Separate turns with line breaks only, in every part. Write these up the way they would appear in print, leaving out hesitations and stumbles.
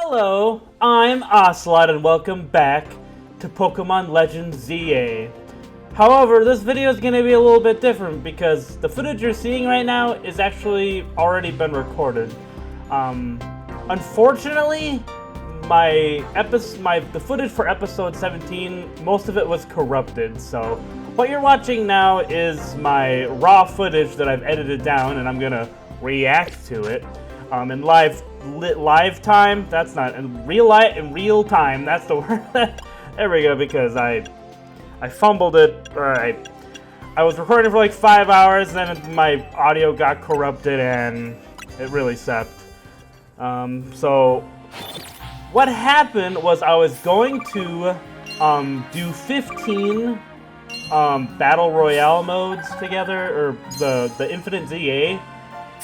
Hello, I'm Ausolot and welcome back to Pokémon Legends Z-A. However, this video is going to be a little bit different because the footage you're seeing right now is actually already been recorded. Unfortunately, the footage for episode 17, most of it was corrupted, so what you're watching now is my raw footage that I've edited down and I'm going to react to it. In live time, that's not in real time. That's the word. There we go. Because I fumbled it. Or I was recording for like 5 hours, then my audio got corrupted, and it really sucked. So what happened was I was going to do 15 battle royale modes together, or the Infinite Z-A,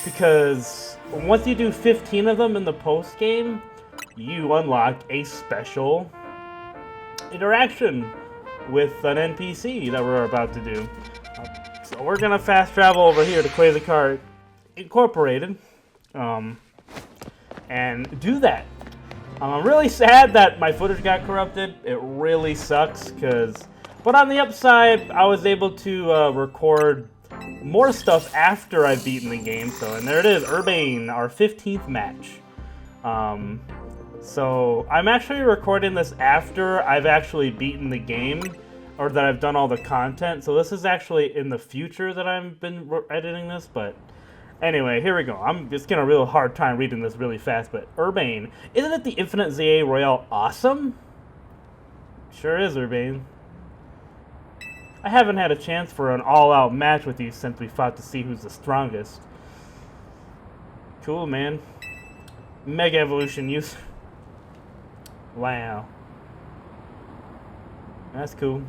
because once you do 15 of them in the post game, you unlock a special interaction with an NPC that we're about to do. So we're gonna fast travel over here to Quasar Incorporated, and do that. I'm really sad that my footage got corrupted. It really sucks, but on the upside, I was able to record more stuff after I've beaten the game. And there it is, Urbane, our 15th match. So I'm actually recording this after I've actually beaten the game, or that I've done all the content. So this is actually in the future that I've been editing this, but anyway, here we go. I'm just getting a real hard time reading this really fast, but Urbane. Isn't it the Infinite Z-A Royale awesome? Sure is, Urbane. I haven't had a chance for an all-out match with you since we fought to see who's the strongest. Cool, man. Mega Evolution use. Wow. That's cool.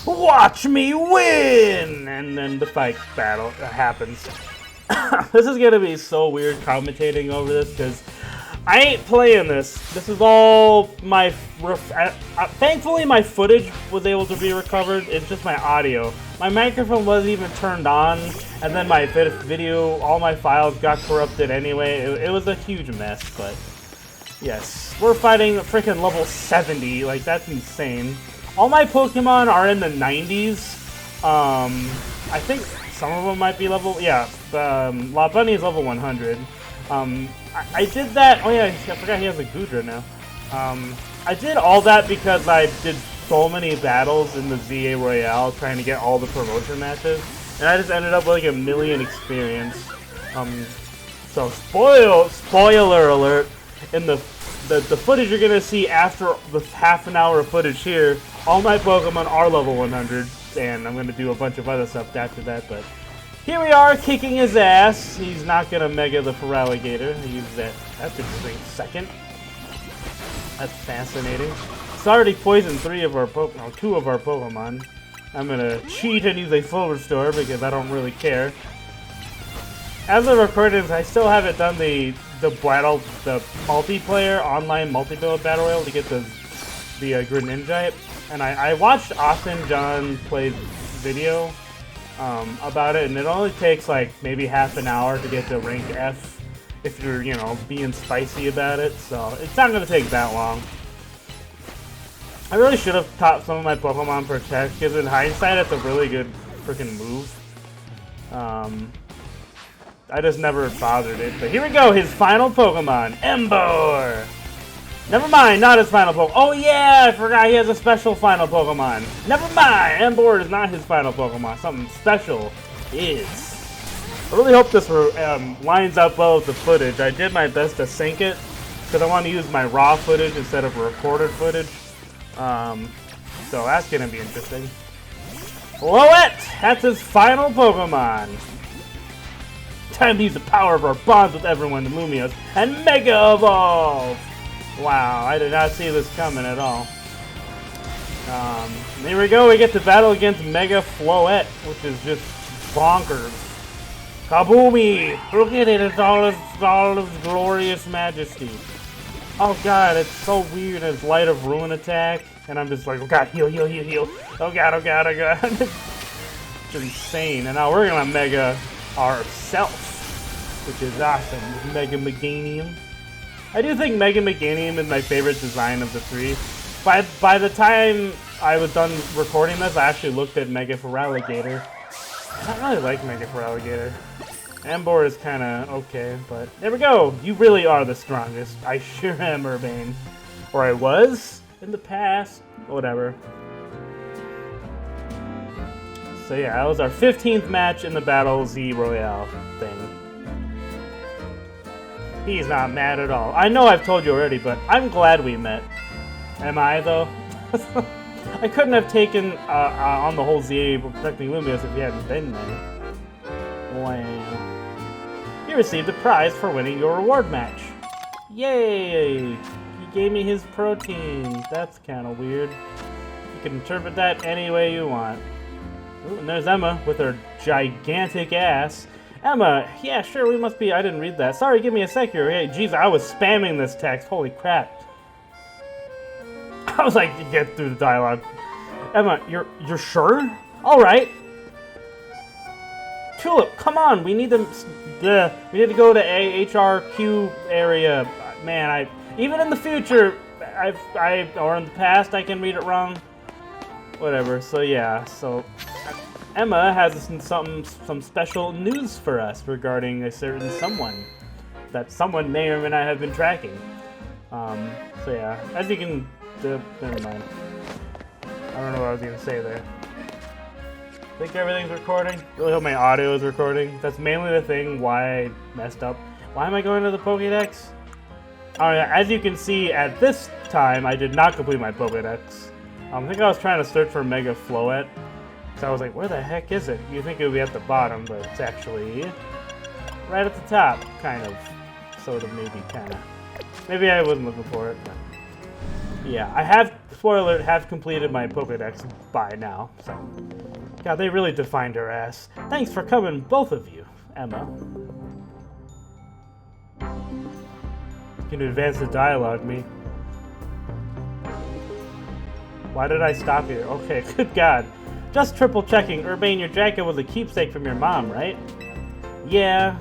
Watch me win! And then the fight battle happens. This is gonna be so weird commentating over this because I ain't playing this. This is all my... thankfully, my footage was able to be recovered. It's just my audio. My microphone wasn't even turned on, and then my video, all my files got corrupted anyway. It was a huge mess, but... yes. We're fighting freaking level 70. Like, that's insane. All my Pokemon are in the 90s. I think some of them might be level... yeah, La Bunny is level 100. I did that. Oh yeah, I forgot he has a Goodra now. I did all that because I did so many battles in the Z-A Royale trying to get all the promotion matches, and I just ended up with like 1 million experience. So spoiler alert, in the footage you're gonna see after the half an hour of footage here, all my Pokemon are level 100, and I'm gonna do a bunch of other stuff after that, but here we are, kicking his ass. He's not gonna Mega the Feraligatr. He uses that. That's interesting. Second. That's fascinating. It's already poisoned 2 of our Pokemon. I'm gonna cheat and use a full restore because I don't really care. As of recording this, I still haven't done the multiplayer online multi-build battle royale to get the Greninja. And I watched Austin John play video about it, and it only takes like maybe half an hour to get to rank F if you're, you know, being spicy about it, so it's not going to take that long. I really should have taught some of my Pokemon Protect, because in hindsight it's a really good freaking move. I just never bothered it, but here we go, his final Pokemon, Emboar! Never mind, not his final Pokemon. Oh yeah, I forgot he has a special final Pokemon. Never mind, Emboar is not his final Pokemon. Something special is. I really hope this lines up well with the footage. I did my best to sync it because I want to use my raw footage instead of recorded footage. So that's going to be interesting. Floette! That's his final Pokemon. Time to use the power of our bonds with everyone to Lumios and Mega Evolve! Wow, I did not see this coming at all. Here we go, we get to battle against Mega Floette, which is just bonkers. Kaboomy! Look at it, it's all its glorious majesty. Oh god, it's so weird, his Light of Ruin attack, and I'm just like, oh god, heal, heal, heal, heal. Oh god, oh god, oh god. It's insane, and now we're gonna Mega ourselves, which is awesome. Mega Meganium. I do think Mega Meganium is my favorite design of the three. By the time I was done recording this, I actually looked at Mega Feraligatr. I don't really like Mega Feraligatr. Ambor is kind of okay, but there we go. You really are the strongest. I sure am, Urbane. Or I was in the past. Whatever. So yeah, that was our 15th match in the Battle Z Royale thing. He's not mad at all. I know I've told you already, but I'm glad we met. Am I, though? I couldn't have taken on the whole Z-A protecting Lumios if he hadn't been there. Wow. You received a prize for winning your reward match. Yay! He gave me his protein. That's kind of weird. You can interpret that any way you want. Ooh, and there's Emma with her gigantic ass. Emma, yeah, sure, we must be. I didn't read that. Sorry, give me a sec here. Hey, geez, I was spamming this text. Holy crap. I was like, get through the dialogue. Emma, you're sure? All right. Tulip, come on. We need to go to HRQ area. Man, even in the future, or in the past, I can read it wrong. Whatever. So yeah. So Emma has some special news for us regarding a certain someone that someone may or may not have been tracking. So yeah, as you can. Never mind. I don't know what I was gonna say there. Think everything's recording? Really hope my audio is recording. That's mainly the thing why I messed up. Why am I going to the Pokédex? Alright, as you can see at this time, I did not complete my Pokédex. I think I was trying to search for Mega Floette. So I was like, where the heck is it? You think it would be at the bottom, but it's actually right at the top, kind of. Sort of, maybe, kind of. Maybe I wasn't looking for it, but yeah, I have, spoiler alert, have completed my Pokédex by now, so. God, they really defined her ass. Thanks for coming, both of you, Emma. You can advance the dialogue, me. Why did I stop here? Okay, good God. Just triple checking. Urbane, your jacket was a keepsake from your mom, right? Yeah.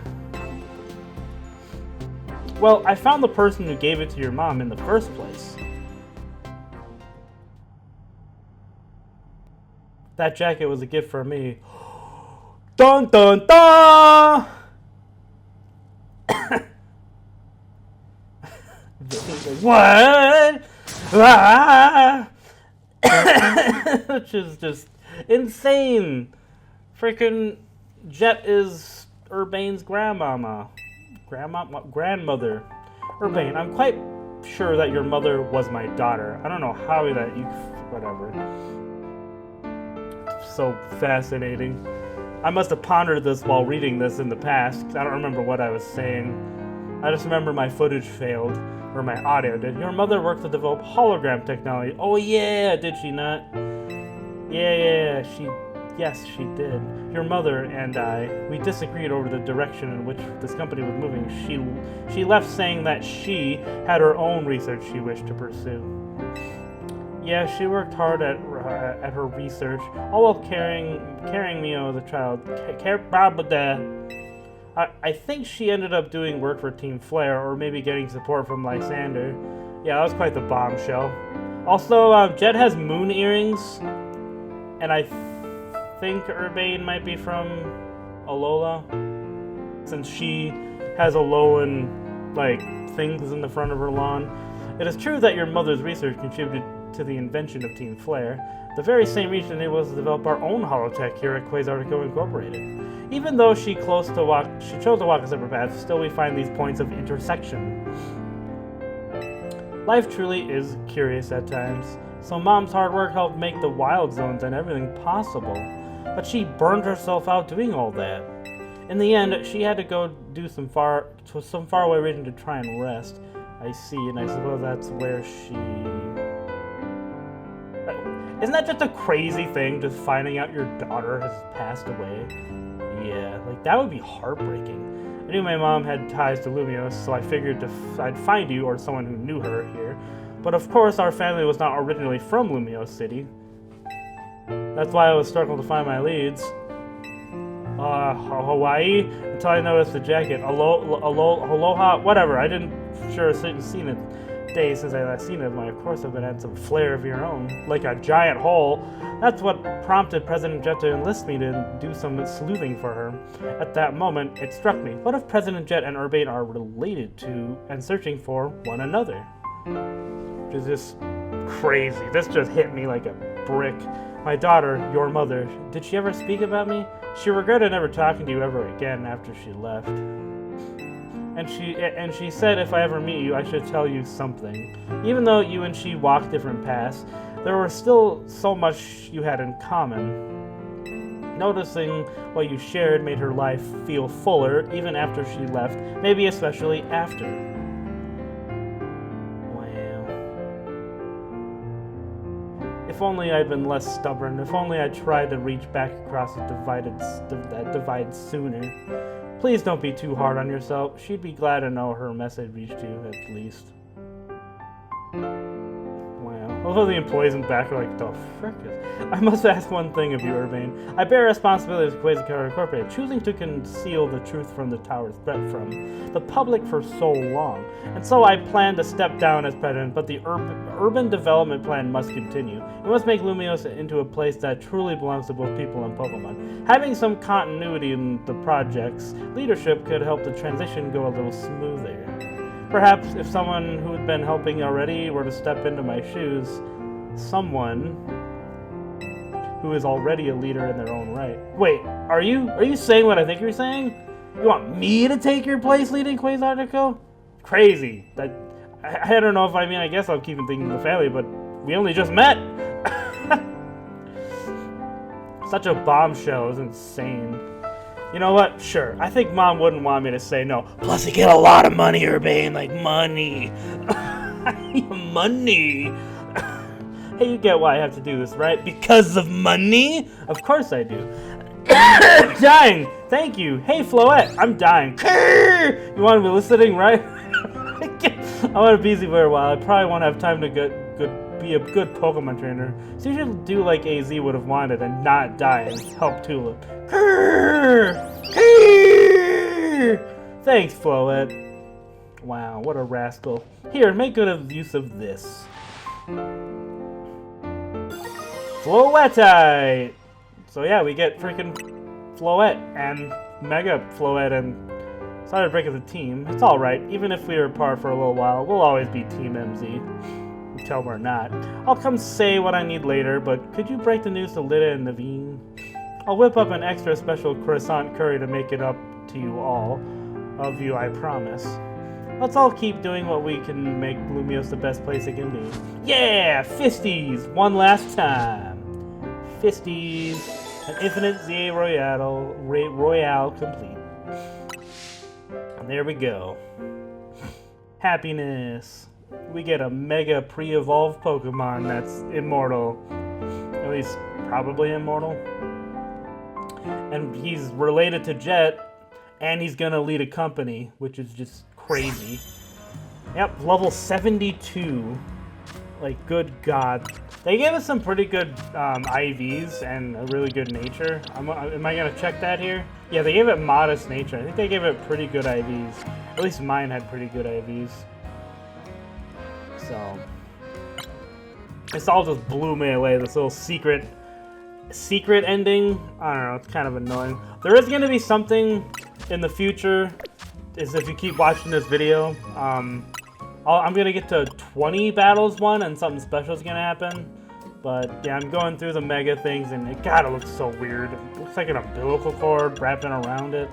Well, I found the person who gave it to your mom in the first place. That jacket was a gift from me. Dun dun dun! What? Ah! Which is just insane. Freaking Jet is Urbane's grandmother. Urbane, I'm quite sure that your mother was my daughter. I don't know how that you... whatever. So fascinating. I must have pondered this while reading this in the past, because I don't remember what I was saying. I just remember my footage failed, or my audio did. Your mother worked to develop hologram technology. Oh yeah, did she not? Yeah, yes, she did. Your mother and I, we disagreed over the direction in which this company was moving. She left saying that she had her own research she wished to pursue. Yeah, she worked hard at her research, all while carrying me as a child. I think she ended up doing work for Team Flare, or maybe getting support from Lysander. Yeah, that was quite the bombshell. Also, Jet has moon earrings, and I think Urbane might be from Alola, since she has Alolan, like, things in the front of her lawn. It is true that your mother's research contributed to the invention of Team Flare. The very same reason enabled us to develop our own holotech here at Quasartico Incorporated. Even though she chose to walk a separate path, still we find these points of intersection. Life truly is curious at times. So Mom's hard work helped make the wild zones and everything possible. But she burned herself out doing all that. In the end, she had to go do some faraway region to try and rest. I see, and I suppose that's where she... Isn't that just a crazy thing, just finding out your daughter has passed away? Yeah, like, that would be heartbreaking. I knew my mom had ties to Lumios, so I figured I'd find you or someone who knew her here. But of course, our family was not originally from Lumios City. That's why I was struggling to find my leads. Hawaii, until I noticed the jacket. Aloha, whatever, I didn't sure since seen it days since I last seen it, might of course have been had some flair of your own, like a giant hole. That's what prompted President Jet to enlist me to do some sleuthing for her. At that moment, it struck me. What if President Jet and Urbane are related to and searching for one another? Which is just crazy. This just hit me like a brick. My daughter, your mother, did she ever speak about me? She regretted never talking to you ever again after she left. And she said if I ever meet you, I should tell you something. Even though you and she walked different paths, there was still so much you had in common. Noticing what you shared made her life feel fuller even after she left, maybe especially after. Wow. If only I'd been less stubborn, if only I'd tried to reach back across that divide sooner. Please don't be too hard on yourself. She'd be glad to know her message reached you, at least. Wow. Although the employees in the back are like, the frick is... I must ask one thing of you, Urbane. I bear responsibility as Quasar Incorporated, choosing to conceal the truth from the tower's threat from the public for so long. And so I plan to step down as president, but the urban development plan must continue. We must make Lumiose into a place that truly belongs to both people and Pokemon. Having some continuity in the project's leadership could help the transition go a little smoother. Perhaps if someone who had been helping already were to step into my shoes, someone who is already a leader in their own right. Wait, are you saying what I think you're saying? You want me to take your place leading Quasar? Crazy. I don't know if I guess I'll keep thinking of the family, but we only just met. Such a bombshell is insane. You know what? Sure. I think Mom wouldn't want me to say no. Plus, you get a lot of money, Urbane. Like, money. Money. Hey, you get why I have to do this, right? Because of money? Of course I do. Dying. Thank you. Hey, Floette. I'm dying. You want to be listening, right? I want to be busy for a while. I probably won't have time to be a good Pokemon trainer. So you should do like AZ would have wanted and not die and help Tulip. Thanks, Floette. Wow, what a rascal. Here, make good use of this. Floette! So yeah, we get freaking Floette and Mega Floette and sorry to break as a team. It's alright. Even if we are apart for a little while, we'll always be Team MZ. Until we're not. I'll come say what I need later, but could you break the news to Lida and Naveen? I'll whip up an extra special croissant curry to make it up to you all. Of you, I promise. Let's all keep doing what we can make Lumiose the best place it can be. Yeah! Fisties! One last time. Fisties. An infinite Z-A Royale complete. And there we go. Happiness. We get a mega pre-evolved Pokemon that's immortal. At least, probably immortal. And he's related to Jet, and he's gonna lead a company, which is just crazy. Yep, level 72. Like, good God. They gave us some pretty good IVs and a really good nature. Am I gonna check that here? Yeah, they gave it modest nature. I think they gave it pretty good IVs. At least mine had pretty good IVs. So, this all just blew me away, this little secret ending. I don't know, it's kind of annoying. There is going to be something in the future, is if you keep watching this video. I'm going to get to 20 battles and something special is going to happen. But yeah, I'm going through the mega things and it gotta look so weird. It looks like an umbilical cord wrapping around it.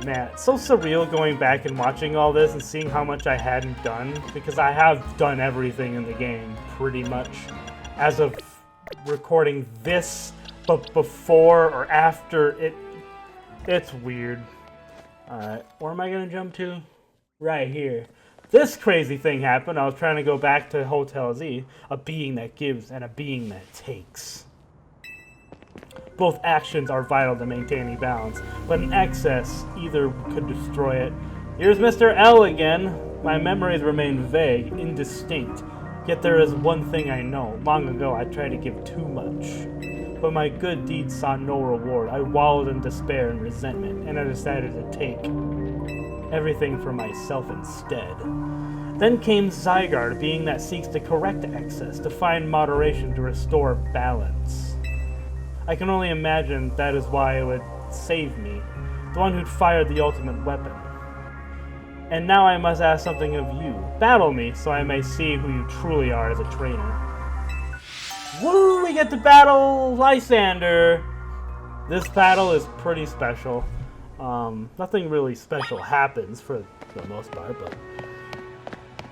Man, it's so surreal going back and watching all this and seeing how much I hadn't done, because I have done everything in the game, pretty much, as of recording this, but before or after it. It's weird. Alright, where am I gonna jump to? Right here. This crazy thing happened. I was trying to go back to Hotel Z, a being that gives and a being that takes. Both actions are vital to maintaining balance, but in excess, either could destroy it. Here's Mr. L again. My memories remain vague, indistinct. Yet there is one thing I know. Long ago, I tried to give too much. But my good deeds saw no reward. I wallowed in despair and resentment, and I decided to take. everything for myself instead. Then came Zygarde, being that seeks to correct excess, to find moderation, to restore balance. I can only imagine that is why it would save me, the one who'd fired the ultimate weapon. And now I must ask something of you. Battle me, so I may see who you truly are as a trainer. Woo! We get to battle Lysander! This battle is pretty special. Nothing really special happens for the most part, but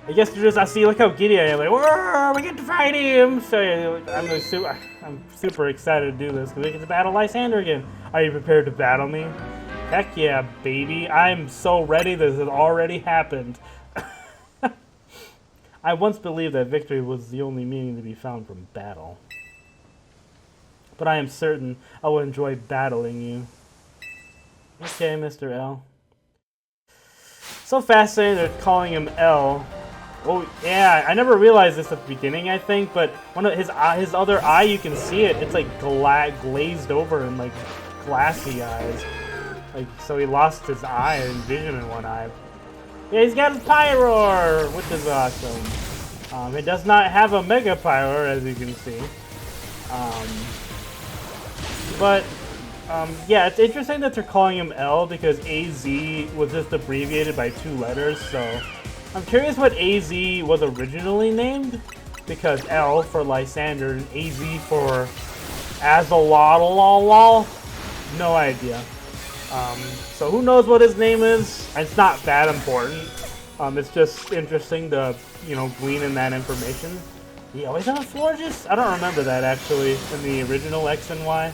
I guess I see, look how giddy I am, like, whoa, we get to fight him! So I'm super excited to do this, because we get to battle Lysander again. Are you prepared to battle me? Heck yeah, baby. I'm so ready, this has already happened. I once believed that victory was the only meaning to be found from battle. But I am certain I will enjoy battling you. Okay, Mr. L. So fascinating they're calling him L. Oh, yeah, I never realized this at the beginning, I think, but one of his other eye, you can see it. It's like glazed over and like glassy eyes. Like, so he lost his eye and vision in one eye. Yeah, he's got his Pyroar, which is awesome. It does not have a Mega Pyroar, as you can see. Yeah, it's interesting that they're calling him L because AZ was just abbreviated by 2 letters, so I'm curious what AZ was originally named, because L for Lysander and AZ for Ausolot. No idea. So who knows what his name is? It's not that important. It's just interesting to, glean in that information. He always on a Florges? I don't remember that actually in the original X and Y.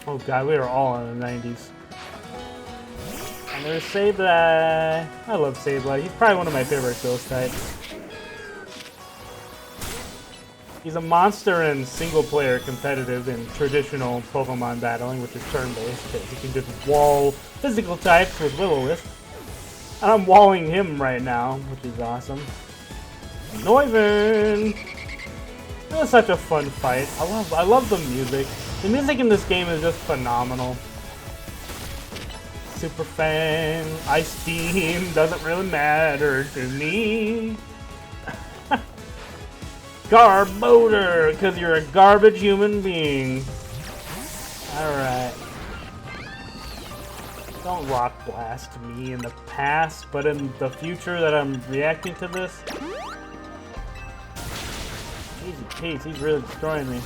Oh god, we were all in the 90s. And there's Sableye. I love Sableye. He's probably one of my favorite ghost types. He's a monster in single-player competitive and traditional Pokemon battling, which is turn-based, because you can just wall physical types with Will-O-Wisp. And I'm walling him right now, which is awesome. Noivern! It was such a fun fight. I love the music. The music in this game is just phenomenal. Super fan, Ice Beam, doesn't really matter to me. Garboder, because you're a garbage human being. Alright. Don't rock blast me in the past, but in the future that I'm reacting to this. Easy Pete, he's really destroying me.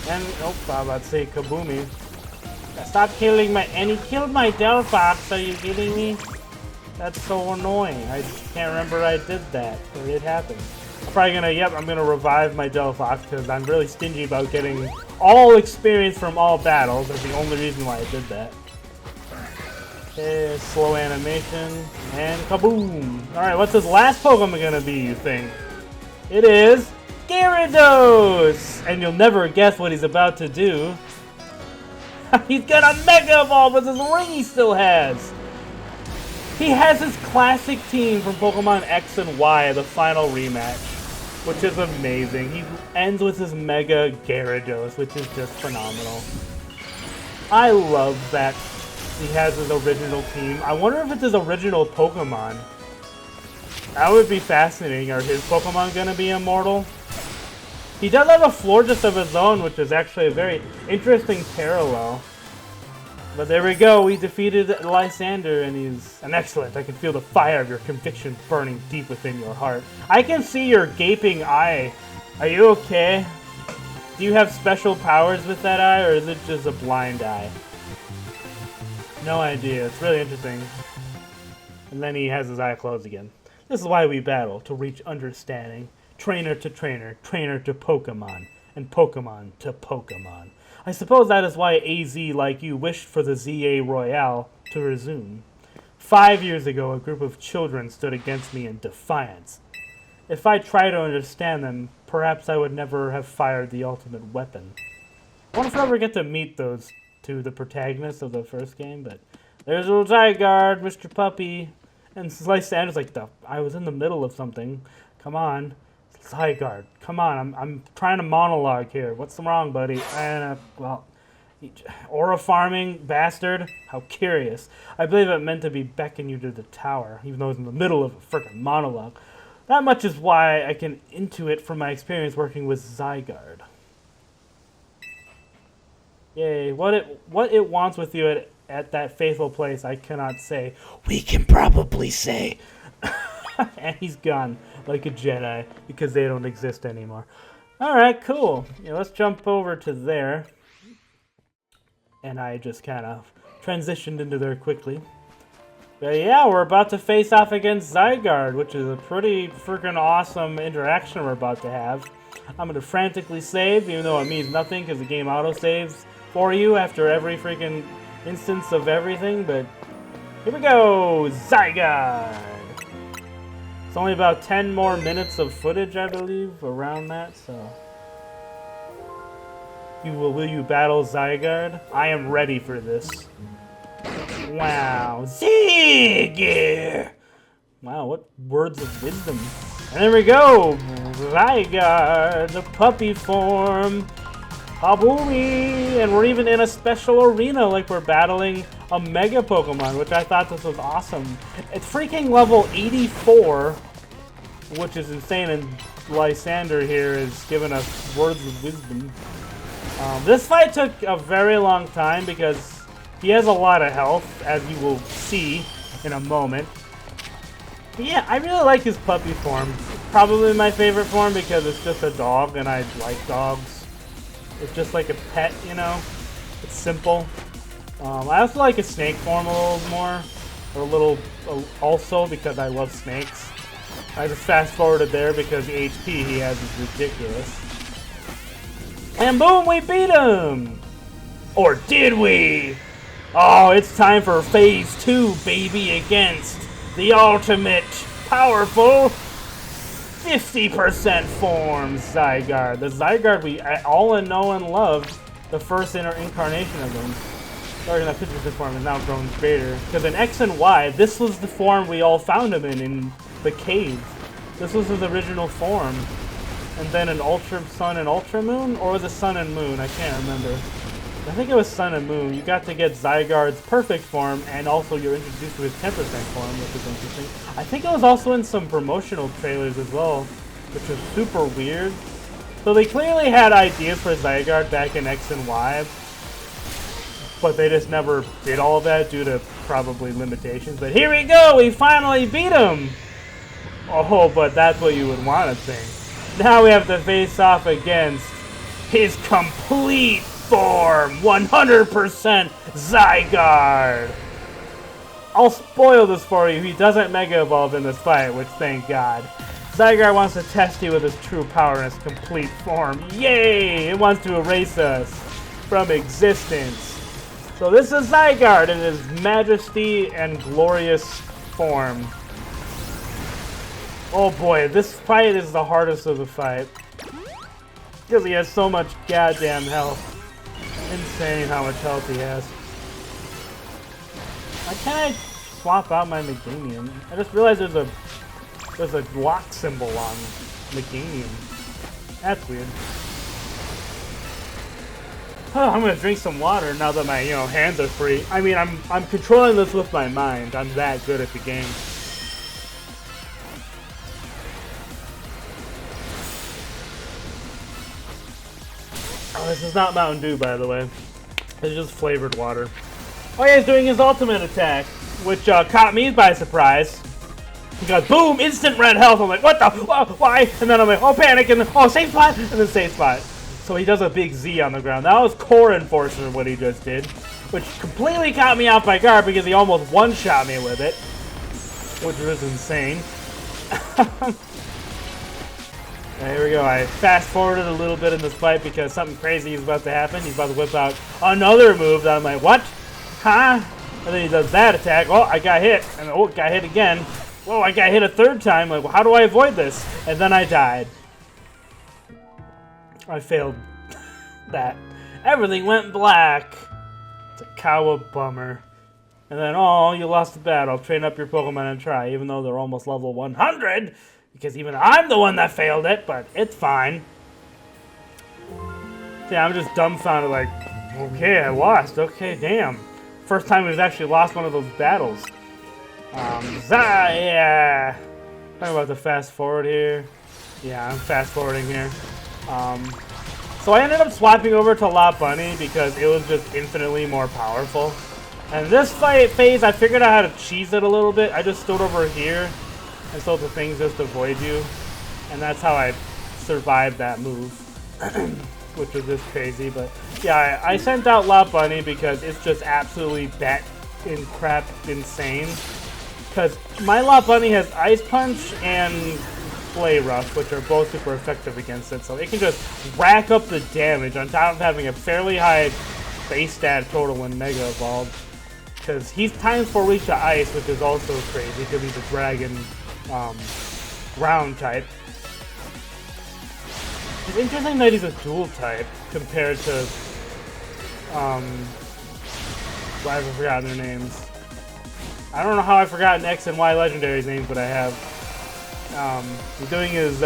And, oh, I'm about to say Kaboomy. Stop killing and he killed my Delphox, are you kidding me? That's so annoying. I can't remember I did that, but it happened. I'm probably I'm gonna revive my Delphox because I'm really stingy about getting all experience from all battles. That's the only reason why I did that. Okay, slow animation, and kaboom! Alright, what's his last Pokemon gonna be, you think? It is Gyarados! And you'll never guess what he's about to do. He's got a Mega Evolve with his ring he still has! He has his classic team from Pokemon X and Y, the final rematch, which is amazing. He ends with his Mega Gyarados, which is just phenomenal. I love that he has his original team. I wonder if it's his original Pokemon. That would be fascinating. Are his Pokemon gonna be immortal? He does have a Florges of his own, which is actually a very interesting parallel. But there we go, we defeated Lysander, and he's an excellent. I can feel the fire of your conviction burning deep within your heart. I can see your gaping eye. Are you okay? Do you have special powers with that eye, or is it just a blind eye? No idea. It's really interesting. And then he has his eye closed again. This is why we battle, to reach understanding. Trainer to trainer, trainer to Pokemon, and Pokemon to Pokemon. I suppose that is why AZ, like you, wished for the Z-A Royale to resume. 5 years ago, a group of children stood against me in defiance. If I try to understand them, perhaps I would never have fired the ultimate weapon. I wonder if I ever get to meet those two, the protagonists of the first game, but there's little Zygarde, Mr. Puppy, and Lysander's like, I was in the middle of something. Come on. Zygarde, come on, I'm trying to monologue here. What's wrong, buddy? And, well, Aura farming, bastard. How curious. I believe it meant to be beckoning you to the tower, even though it's in the middle of a frickin' monologue. That much is why I can intuit from my experience working with Zygarde. Yay, what it wants with you at that faithful place, I cannot say. We can probably say. And he's gone like a Jedi because they don't exist anymore. Alright, cool. Yeah, let's jump over to there. And I just kind of transitioned into there quickly. But yeah, we're about to face off against Zygarde, which is a pretty freaking awesome interaction we're about to have. I'm going to frantically save, even though it means nothing because the game auto-saves for you after every freaking instance of everything. But here we go, Zygarde! It's only about 10 more minutes of footage, I believe, around that, so... Will you battle Zygarde? I am ready for this. Wow. Zygarde! Wow, what words of wisdom. And there we go! Zygarde, the puppy form. Haboomy! And we're even in a special arena, like we're battling a Mega Pokemon, which I thought this was awesome. It's freaking level 84, which is insane, and Lysander here is giving us words of wisdom. This fight took a very long time because he has a lot of health, as you will see in a moment. But yeah, I really like his puppy form. Probably my favorite form because it's just a dog, and I like dogs. It's just like a pet, you know? It's simple. I also like his snake form a little more. Or also because I love snakes. I just fast forwarded there because the HP he has is ridiculous. And boom, we beat him! Or did we? Oh, it's time for Phase 2, baby, against the ultimate, powerful, 50% form Zygarde. The Zygarde we all know and love, the first incarnation of them. Starting that 50% form is now grown greater. Because in X and Y, this was the form we all found him in the cave. This was his original form. And then an Ultra Sun and Ultra Moon? Or was it Sun and Moon? I can't remember. I think it was Sun and Moon. You got to get Zygarde's perfect form, and also you're introduced to his 10% form, which is interesting. I think it was also in some promotional trailers as well, which was super weird. So they clearly had ideas for Zygarde back in X and Y, but they just never did all of that due to probably limitations. But here we go! We finally beat him! Oh, but that's what you would want to think. Now we have to face off against his complete form, 100% Zygarde. I'll spoil this for you. He doesn't Mega Evolve in this fight, which thank God. Zygarde wants to test you with his true power in his complete form. Yay! It wants to erase us from existence. So this is Zygarde in his majesty and glorious form. Oh boy, this fight is the hardest of the fight. Because he has so much goddamn health. Insane how much health he has. Why can't I swap out my Meganium? I just realized there's a lock symbol on Meganium. That's weird. Oh, I'm gonna drink some water now that my hands are free. I mean, I'm controlling this with my mind. I'm that good at the game. Oh, this is not Mountain Dew, by the way. It's just flavored water. Oh yeah, he's doing his ultimate attack, which caught me by surprise. He goes, boom, instant red health. I'm like, what the? Why? And then I'm like, oh, panic, and then, oh, safe spot, and then safe spot. So he does a big Z on the ground. That was core enforcer what he just did, which completely caught me off my guard because he almost one-shot me with it, which was insane. Here we go. I fast-forwarded a little bit in this fight because something crazy is about to happen. He's about to whip out another move that I'm like, what? Huh? And then he does that attack. Oh, I got hit. And oh, got hit again. Whoa, I got hit a third time. Like, well, how do I avoid this? And then I died. I failed that. Everything went black. It's a cow bummer. And then, oh, you lost the battle. Train up your Pokemon and try, even though they're almost level 100. Because even I'm the one that failed it, but it's fine. Yeah, I'm just dumbfounded, like, Okay, I lost. Okay, damn. First time we've actually lost one of those battles. Yeah. I'm about to fast forward here. Yeah, I'm fast forwarding here. So I ended up swapping over to La Bunny because it was just infinitely more powerful. And this fight phase, I figured out how to cheese it a little bit. I just stood over here and so the things just avoid you. And that's how I survived that move. Which was just crazy, but yeah, I sent out La Bunny because it's just absolutely crap insane. Because my La Bunny has Ice Punch and Flay Rush, which are both super effective against it, so it can just rack up the damage on top of having a fairly high base stat total when Mega Evolved. Because he's times 4 weak to Ice, which is also crazy because he's a Dragon ground type. It's interesting that he's a dual type compared to, why have I forgotten their names? I don't know how I've forgotten X and Y legendaries names, but I have. He's doing his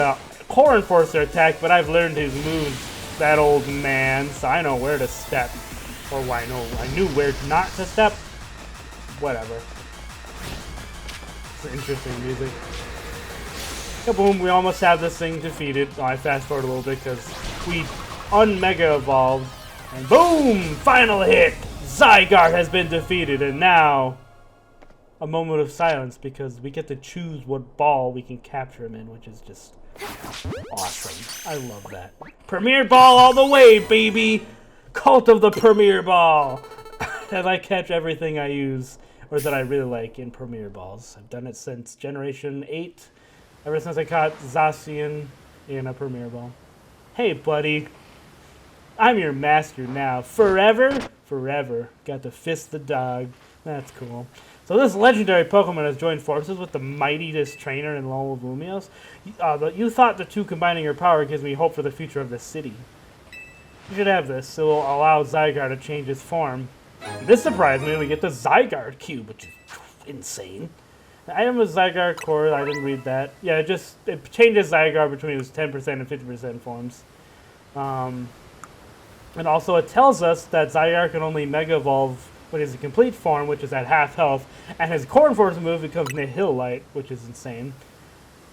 Core Enforcer attack, but I've learned his moves, that old man, so I know where to step. Or I knew where not to step. Whatever. It's interesting music. Kaboom, we almost have this thing defeated. Oh, I fast forward a little bit because we un-mega evolved. And boom! Final hit! Zygarde has been defeated, and now a moment of silence because we get to choose what ball we can capture him in, which is just awesome. I love that. Premier Ball all the way, baby! Cult of the Premier Ball! As I catch everything I use, or that I really like in Premier Balls. I've done it since Generation 8. Ever since I caught Zacian in a Premier Ball. Hey, buddy. I'm your master now. Forever? Forever. Got to fist the dog. That's cool. So this legendary Pokemon has joined forces with the mightiest trainer in all of Lumios. You thought the two combining your power gives me hope for the future of this city. You should have this. It will allow Zygarde to change its form. And this surprised me when we get the Zygarde Cube, which is insane. The item is Zygarde Core. I didn't read that. Yeah, it changes Zygarde between its 10% and 50% forms. And also it tells us that Zygarde can only Mega Evolve when it's a complete form, which is at half health, and his Core Enforcement move becomes Nihil Light, which is insane.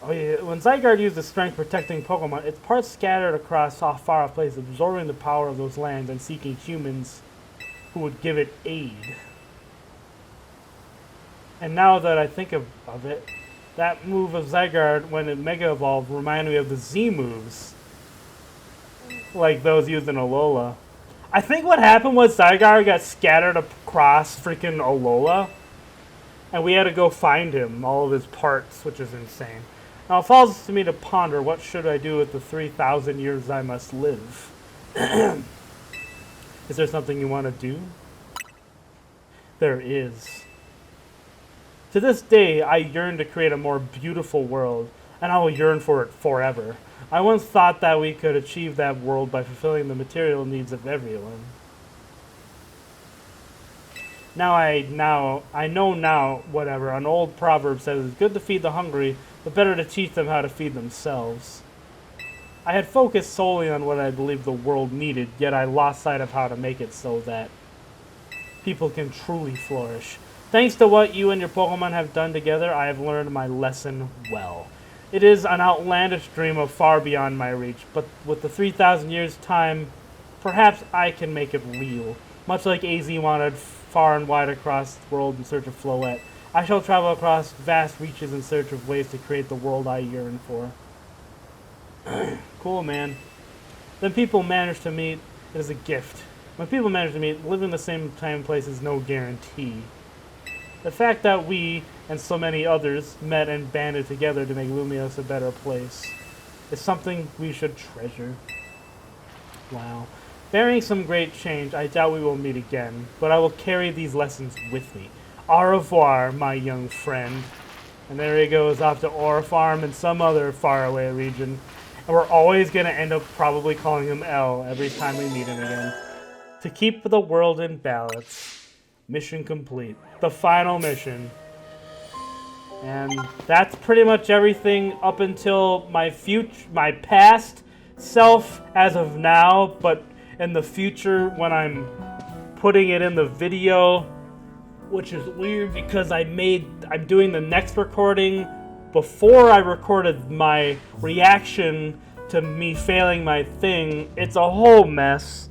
Oh yeah, when Zygarde uses Strength protecting Pokemon, its parts scattered across far off places, absorbing the power of those lands and seeking humans who would give it aid. And now that I think of it, that move of Zygarde when it Mega Evolved reminded me of the Z moves. Like those used in Alola. I think what happened was Zygarde got scattered across freaking Alola. And we had to go find him, all of his parts, which is insane. Now it falls to me to ponder, what should I do with the 3,000 years I must live? Is there something you want to do? There is. To this day, I yearn to create a more beautiful world, and I will yearn for it forever. I once thought that we could achieve that world by fulfilling the material needs of everyone. I know, whatever. An old proverb says it's good to feed the hungry, but better to teach them how to feed themselves. I had focused solely on what I believed the world needed, yet I lost sight of how to make it so that people can truly flourish. Thanks to what you and your Pokemon have done together, I have learned my lesson well. It is an outlandish dream of far beyond my reach, but with the 3,000 years' time, perhaps I can make it real. Much like AZ wandered far and wide across the world in search of Floette, I shall travel across vast reaches in search of ways to create the world I yearn for. Cool, man. Then people manage to meet, it is a gift. When people manage to meet, living in the same time and place is no guarantee. The fact that we, and so many others, met and banded together to make Lumios a better place is something we should treasure. Wow. Bearing some great change, I doubt we will meet again, but I will carry these lessons with me. Au revoir, my young friend. And there he goes off to Aura Farm and some other faraway region. And we're always going to end up probably calling him L every time we meet him again. To keep the world in balance. Mission complete. The final mission. And that's pretty much everything up until my past self as of now, but in the future when I'm putting it in the video, which is weird because I'm doing the next recording before I recorded my reaction to me failing my thing. It's a whole mess.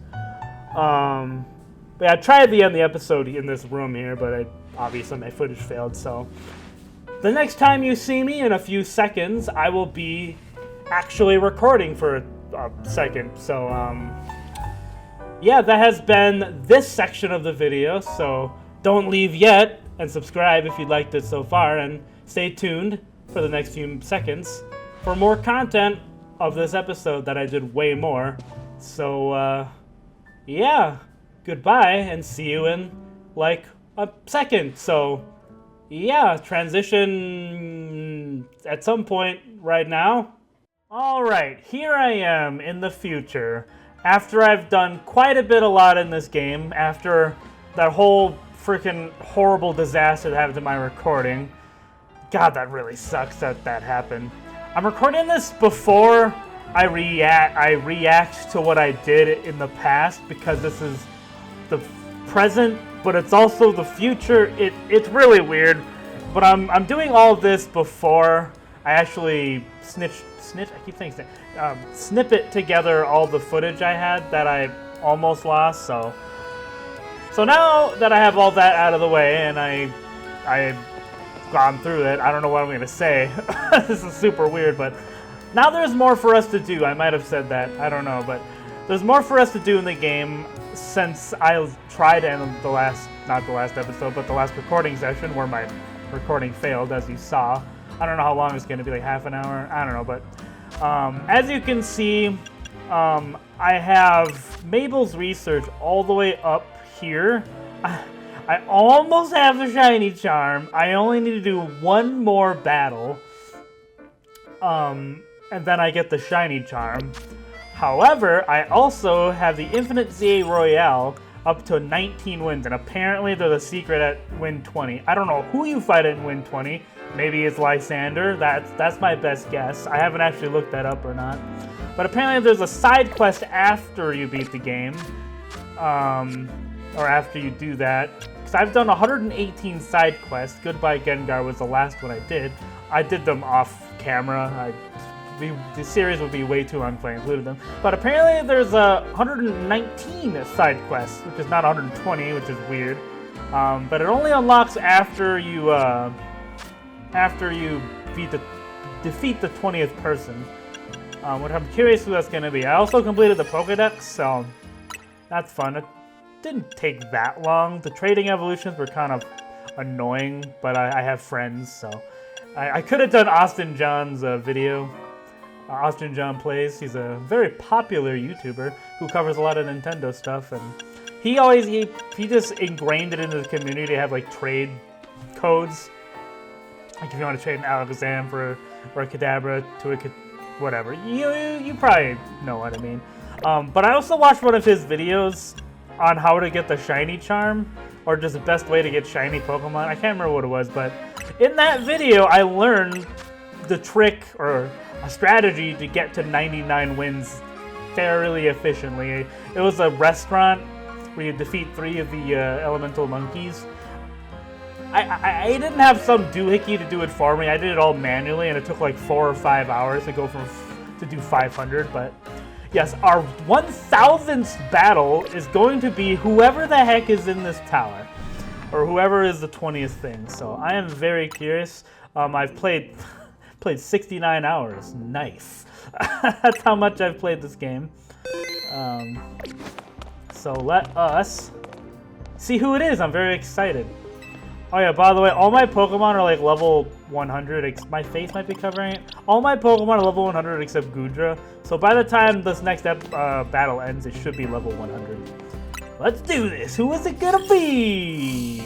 But I tried to end the episode in this room here, but obviously my footage failed, so. The next time you see me in a few seconds, I will be actually recording for a second. So, yeah, that has been this section of the video, so don't leave yet, and subscribe if you liked it so far, and stay tuned for the next few seconds for more content of this episode that I did way more. So, yeah, goodbye, and see you in, like, a second. So, yeah, transition at some point right now. Alright, here I am in the future, after I've done quite a lot in this game, after that whole freaking horrible disaster that happened to my recording. God, that really sucks that happened. I'm recording this before I react to what I did in the past, because this is the present, but it's also the future. It's really weird, but I'm doing all of this before I actually snippet together all the footage I had that I almost lost. So now that I have all that out of the way and I've gone through it, I don't know what I'm going to say. This is super weird, but now there's more for us to do. I might have said that, I don't know, but there's more for us to do in the game since I tried to end not the last episode, but the last recording session where my recording failed, as you saw. I don't know how long it's going to be, like half an hour? I don't know, but as you can see, I have Mabel's research all the way up here. I almost have the shiny charm. I only need to do one more battle, and then I get the shiny charm. However, I also have the infinite Z-A Royale up to 19 wins, and apparently there's a secret at win 20. I don't know who you fight in win 20. Maybe it's Lysander. That's my best guess. I haven't actually looked that up or not. But apparently there's a side quest after you beat the game, or after you do that. Because I've done 118 side quests. Goodbye Gengar was the last one I did. I did them off camera. The series would be way too long if I included them. But apparently there's 119 side quests, which is not 120, which is weird. But it only unlocks after you defeat the 20th person. Which I'm curious who that's going to be. I also completed the Pokédex, so that's fun. It didn't take that long. The trading evolutions were kind of annoying, but I have friends, so I could have done Austin John's video. Austin John Plays. He's a very popular YouTuber who covers a lot of Nintendo stuff, and he just ingrained it into the community to have like trade codes. Like if you want to trade an Alakazam or a Kadabra to a whatever. You probably know what I mean. But I also watched one of his videos on how to get the shiny charm, or just the best way to get shiny Pokemon. I can't remember what it was, but in that video I learned the trick or a strategy to get to 99 wins fairly efficiently. It was a restaurant where you defeat 3 of the elemental monkeys. I didn't have some doohickey to do it for me. I did it all manually, and it took like 4 or 5 hours to go to do 500. But yes, our 1000th battle is going to be whoever the heck is in this tower, or whoever is the 20th thing. So I am very curious. I've played 69 hours. Nice. That's how much I've played this game. So let us see who it is. I'm very excited. Oh yeah, by the way, all my Pokemon are like level 100. My face might be covering it. All my Pokemon are level 100 except Gudra. So by the time this next battle ends, it should be level 100. Let's do this. Who is it gonna be?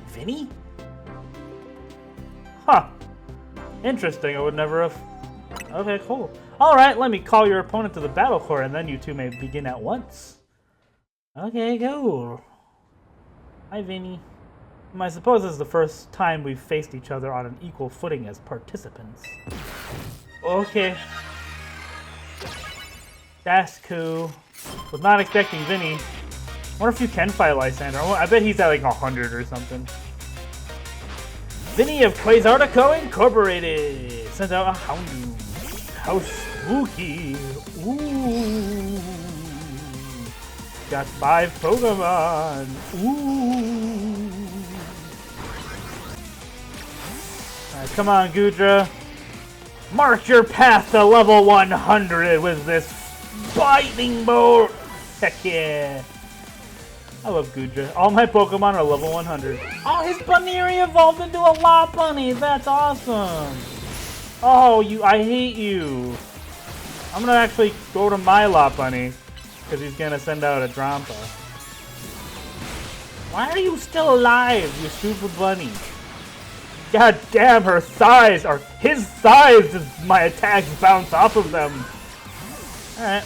Vinny? Huh. Interesting. I would never have... Okay, cool. Alright, let me call your opponent to the battle court, and then you two may begin at once. Okay, cool. Hi, Vinny. I suppose this is the first time we've faced each other on an equal footing as participants. Okay. That's cool. Was not expecting Vinny. Wonder if you can fight Lysander. I bet he's at like 100 or something. Vinny of Quasartico Incorporated sends out a Houndoom. How spooky! Ooh. Got 5 Pokemon. Ooh. Alright, come on, Goodra. Mark your path to level 100 with this lightning bolt. Heck yeah. I love Goodra. All my Pokemon are level 100. Oh, his Bunnery evolved into a Lopunny. That's awesome. Oh, I hate you. I'm gonna actually go to my Lopunny because he's gonna send out a Drampa. Why are you still alive, you stupid bunny? God damn, her thighs are his thighs as my attacks bounce off of them. Alright.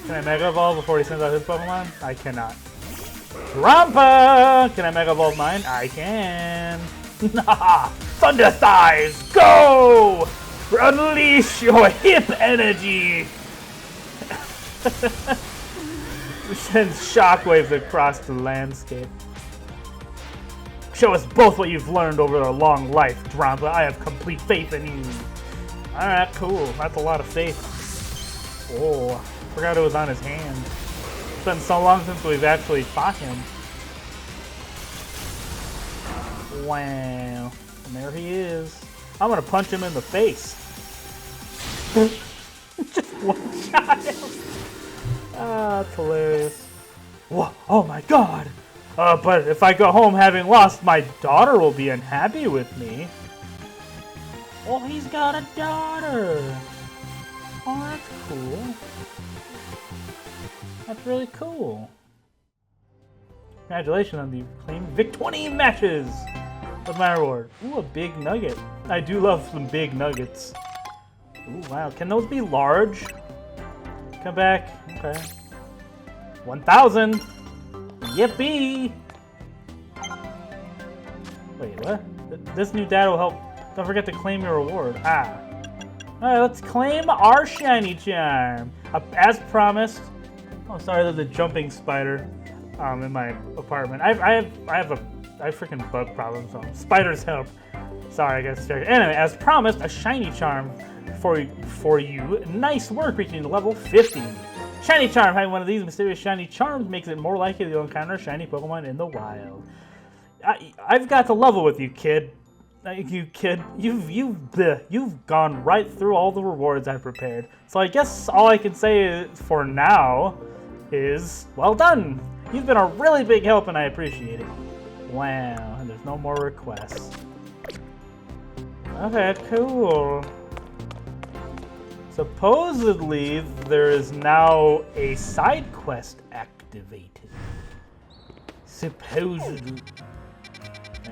Can I Mega Evolve before he sends out his Pokemon? I cannot. Drampa! Can I Mega Evolve mine? I can. Nah! Thunder Thighs! Go! Unleash your hip energy! Sends shockwaves across the landscape. Show us both what you've learned over a long life, Drampa. I have complete faith in you. Alright, cool. That's a lot of faith. Oh, forgot it was on his hand. It's been so long since we've actually fought him. Wow. And there he is. I'm gonna punch him in the face. Just one shot him. Ah, that's hilarious. Whoa, oh my god! But if I go home having lost, my daughter will be unhappy with me. Oh, he's got a daughter! Oh, that's cool. That's really cool. Congratulations on the claimed Vic-20 matches! What's my reward? Ooh, a big nugget. I do love some big nuggets. Ooh, wow. Can those be large? Come back. Okay. 1,000! Yippee! Wait, what? This new data will help. Don't forget to claim your reward. Ah. Alright, let's claim our shiny charm. As promised. Oh, sorry, there's a jumping spider in my apartment. I have freaking bug problems, so spiders help. Sorry, I got started. Anyway, as promised, a shiny charm for you. Nice work reaching level 50. Shiny charm. Having one of these mysterious shiny charms makes it more likely you'll encounter shiny Pokemon in the wild. I've got to level with you, kid. You've gone right through all the rewards I prepared. So I guess all I can say for now is, well done. You've been a really big help and I appreciate it. Wow, and there's no more requests. Okay, cool. Supposedly, there is now a side quest activated. Supposedly.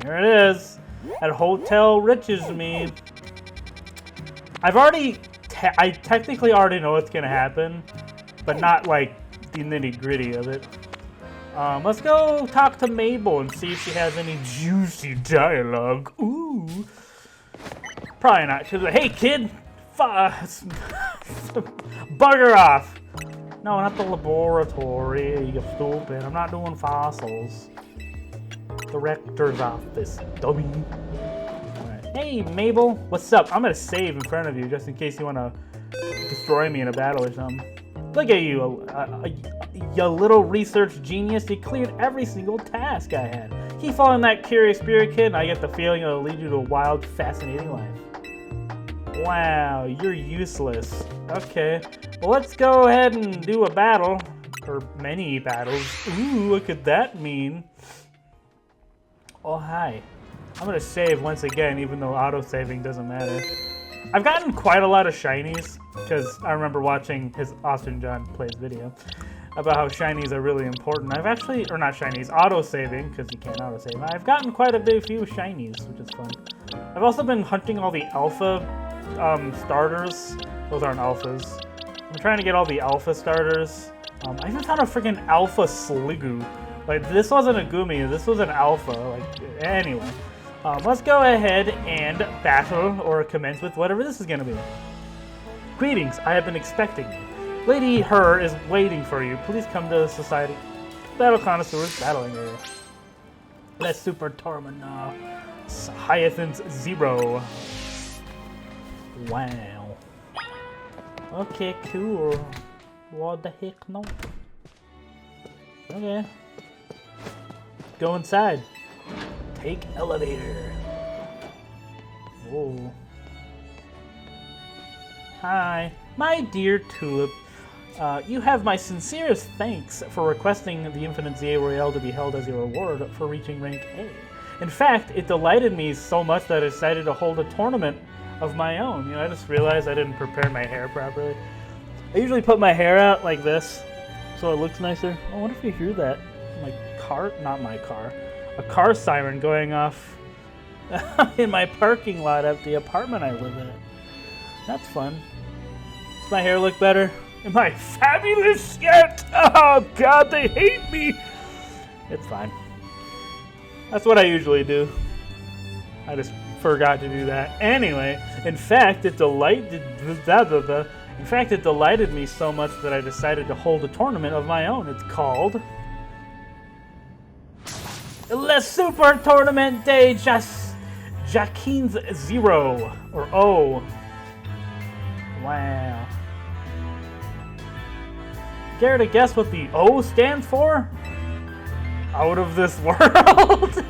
There it is. At Hotel Riches me. I technically already know what's gonna happen, but not like the nitty-gritty of it. Let's go talk to Mabel and see if she has any juicy dialogue. Ooh. Probably not. She's like, hey kid, bugger off. No, not the laboratory, you stupid. I'm not doing fossils. Director's office, dummy. Right. Hey, Mabel, what's up? I'm gonna save in front of you just in case you want to destroy me in a battle or something. Look at you, you little research genius. You cleared every single task I had. Keep following that curious spirit, kid, and I get the feeling it'll lead you to a wild, fascinating life. Wow, you're useless. Okay, well, let's go ahead and do a battle. Or many battles. Ooh, what could that mean? Oh, hi. I'm gonna save once again, even though auto-saving doesn't matter. I've gotten quite a lot of shinies, because I remember watching his Austin John Plays video about how shinies are really important. I've actually, or not shinies, auto-saving, because you can't auto-save. I've gotten quite a few shinies, which is fun. I've also been hunting all the alpha starters. Those aren't alphas. I'm trying to get all the alpha starters. I even found a freaking alpha Sliggoo. Like, this wasn't a Gumi, this was an alpha. Like, anyway. Let's go ahead and battle or commence with whatever this is going to be. Greetings, I have been expecting you. Lady Her is waiting for you. Please come to the Society. Battle Connoisseurs battling area. Let's Super Tournament Hyacinth 0. Wow. Okay, cool. What the heck, no? Okay. Go inside. Take elevator. Whoa. Hi, my dear Tulip. You have my sincerest thanks for requesting the Infinite Z-A Royale to be held as your reward for reaching rank A. In fact, it delighted me so much that I decided to hold a tournament of my own. You know, I just realized I didn't prepare my hair properly. I usually put my hair out like this, so it looks nicer. I wonder if you hear that. My car, not my car, a car siren going off in my parking lot at the apartment I live in. That's fun. Does my hair look better? Am I fabulous yet? Oh God, they hate me. It's fine. That's what I usually do. I just forgot to do that. Anyway, in fact, it delighted me so much that I decided to hold a tournament of my own. It's called Le Super Tournament de Jacquin's 0 or O. Wow. Care to guess what the O stands for? Out of this world.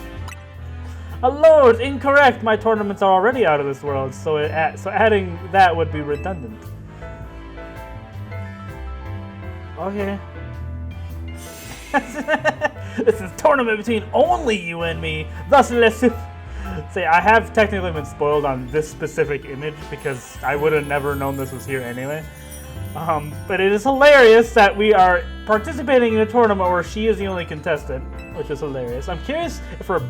Oh, it's incorrect. My tournaments are already out of this world, so adding that would be redundant. Okay. This is a tournament between only you and me. Thus, let's say I have technically been spoiled on this specific image because I would have never known this was here anyway. But it is hilarious that we are participating in a tournament where she is the only contestant, which is hilarious. I'm curious if her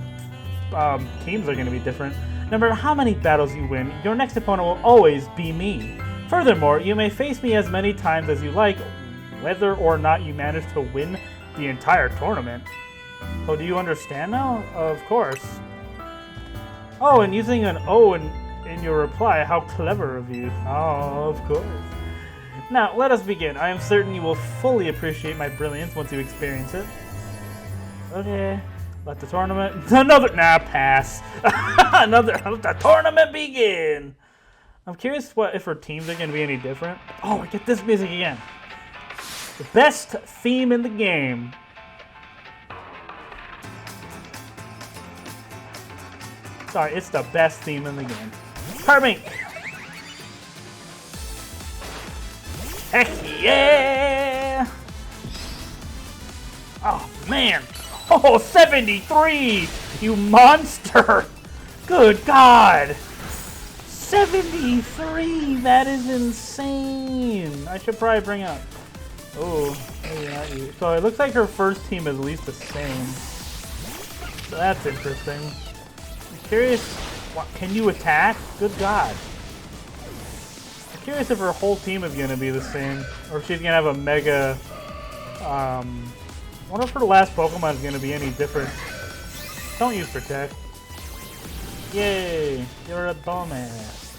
teams are going to be different. No matter how many battles you win, your next opponent will always be me. Furthermore, you may face me as many times as you like, whether or not you manage to win the entire tournament. Oh, do you understand now? Of course. Oh, and using an O in your reply, how clever of you. Oh, of course. Now, let us begin. I am certain you will fully appreciate my brilliance once you experience it. Okay. Let the tournament... pass. Let the tournament begin. I'm curious if her teams are going to be any different. Oh, I get this music again. The best theme in the game. Sorry, it's the best theme in the game. Carbink! Heck yeah! Oh, man. Oh, 73! You monster! Good God! 73! That is insane! I should probably bring up... Oh, maybe not you. So it looks like her first team is at least the same. So that's interesting. I'm curious... What, can you attack? Good God. I'm curious if her whole team is going to be the same. Or if she's going to have a mega... I wonder if her last Pokemon is going to be any different. Don't use Protect. Yay! You're a dumbass.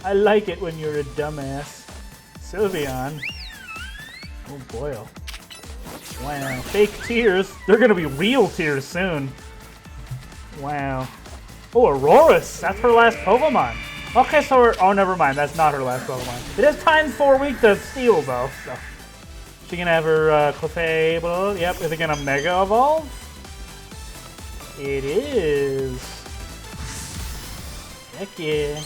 I like it when you're a dumbass. Sylveon. Oh boy. Wow. Fake tears. They're going to be real tears soon. Wow. Oh, Aurorus. That's her last Pokemon. Okay, so oh, never mind. That's not her last Pokemon. It is time 4 week to steal, though. So. She gonna have her Clefable. Yep. Is it gonna Mega Evolve? It is. Heck yeah.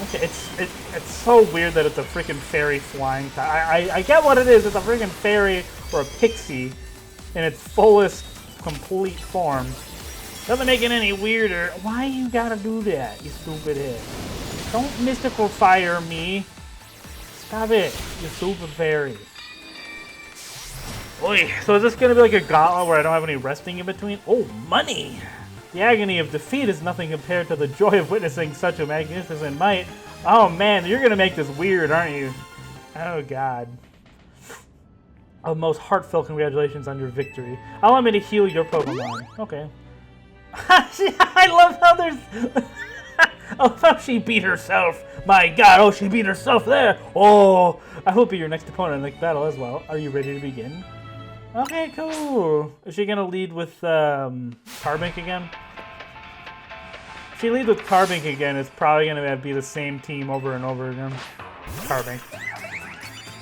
Okay, it's so weird that it's a freaking fairy flying type. I get what it is. It's a freaking fairy or a pixie in its fullest, complete form. Doesn't make it any weirder. Why you gotta do that, you stupid head? Don't mystical fire me. Stop it, you stupid fairy. Oy, so is this gonna be like a gauntlet where I don't have any resting in between? Oh, money! The agony of defeat is nothing compared to the joy of witnessing such a magnificent might. Oh man, you're gonna make this weird, aren't you? Oh God. Oh, most heartfelt congratulations on your victory. Allow me to heal your Pokemon. Okay. I love how there's... Oh, how she beat herself. My god, oh, she beat herself there. Oh, I will be your next opponent in the battle as well. Are you ready to begin? Okay, cool. Is she going to lead with Carbink again? If she leads with Carbink again, it's probably going to be the same team over and over again. Carbink.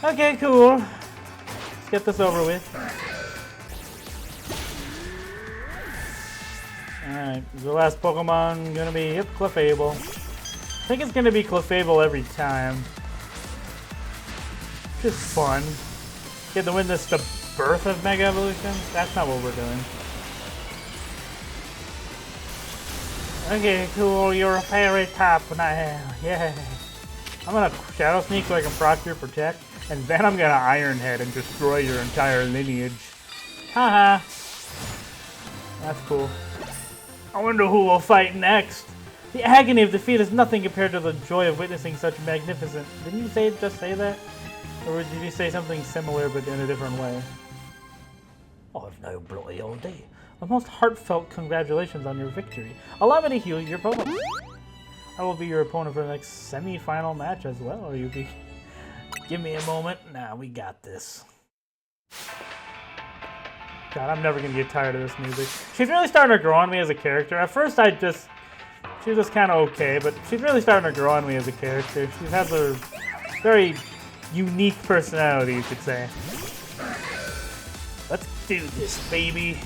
Okay, cool. Let's get this over with. Alright, the last Pokemon gonna be, yep, Clefable. I think it's gonna be Clefable every time. Just fun. Get to witness the birth of Mega Evolution? That's not what we're doing. Okay, cool, you're a fairy type now. Yeah. I'm gonna Shadow Sneak so I can proc your Protect, and then I'm gonna Iron Head and destroy your entire lineage. Haha. That's cool. I wonder who will fight next. The agony of defeat is nothing compared to the joy of witnessing such magnificent... Didn't you just say that? Or did you say something similar but in a different way? I've no bloody idea. A most heartfelt congratulations on your victory. Allow me to heal your Pokemon. I will be your opponent for the next semi-final match as well. Or you be... Give me a moment. Nah, we got this. God, I'm never gonna get tired of this music. She's really starting to grow on me as a character. At first, she was just kind of okay, but she's really starting to grow on me as a character. She has a very unique personality, you could say. Let's do this, baby.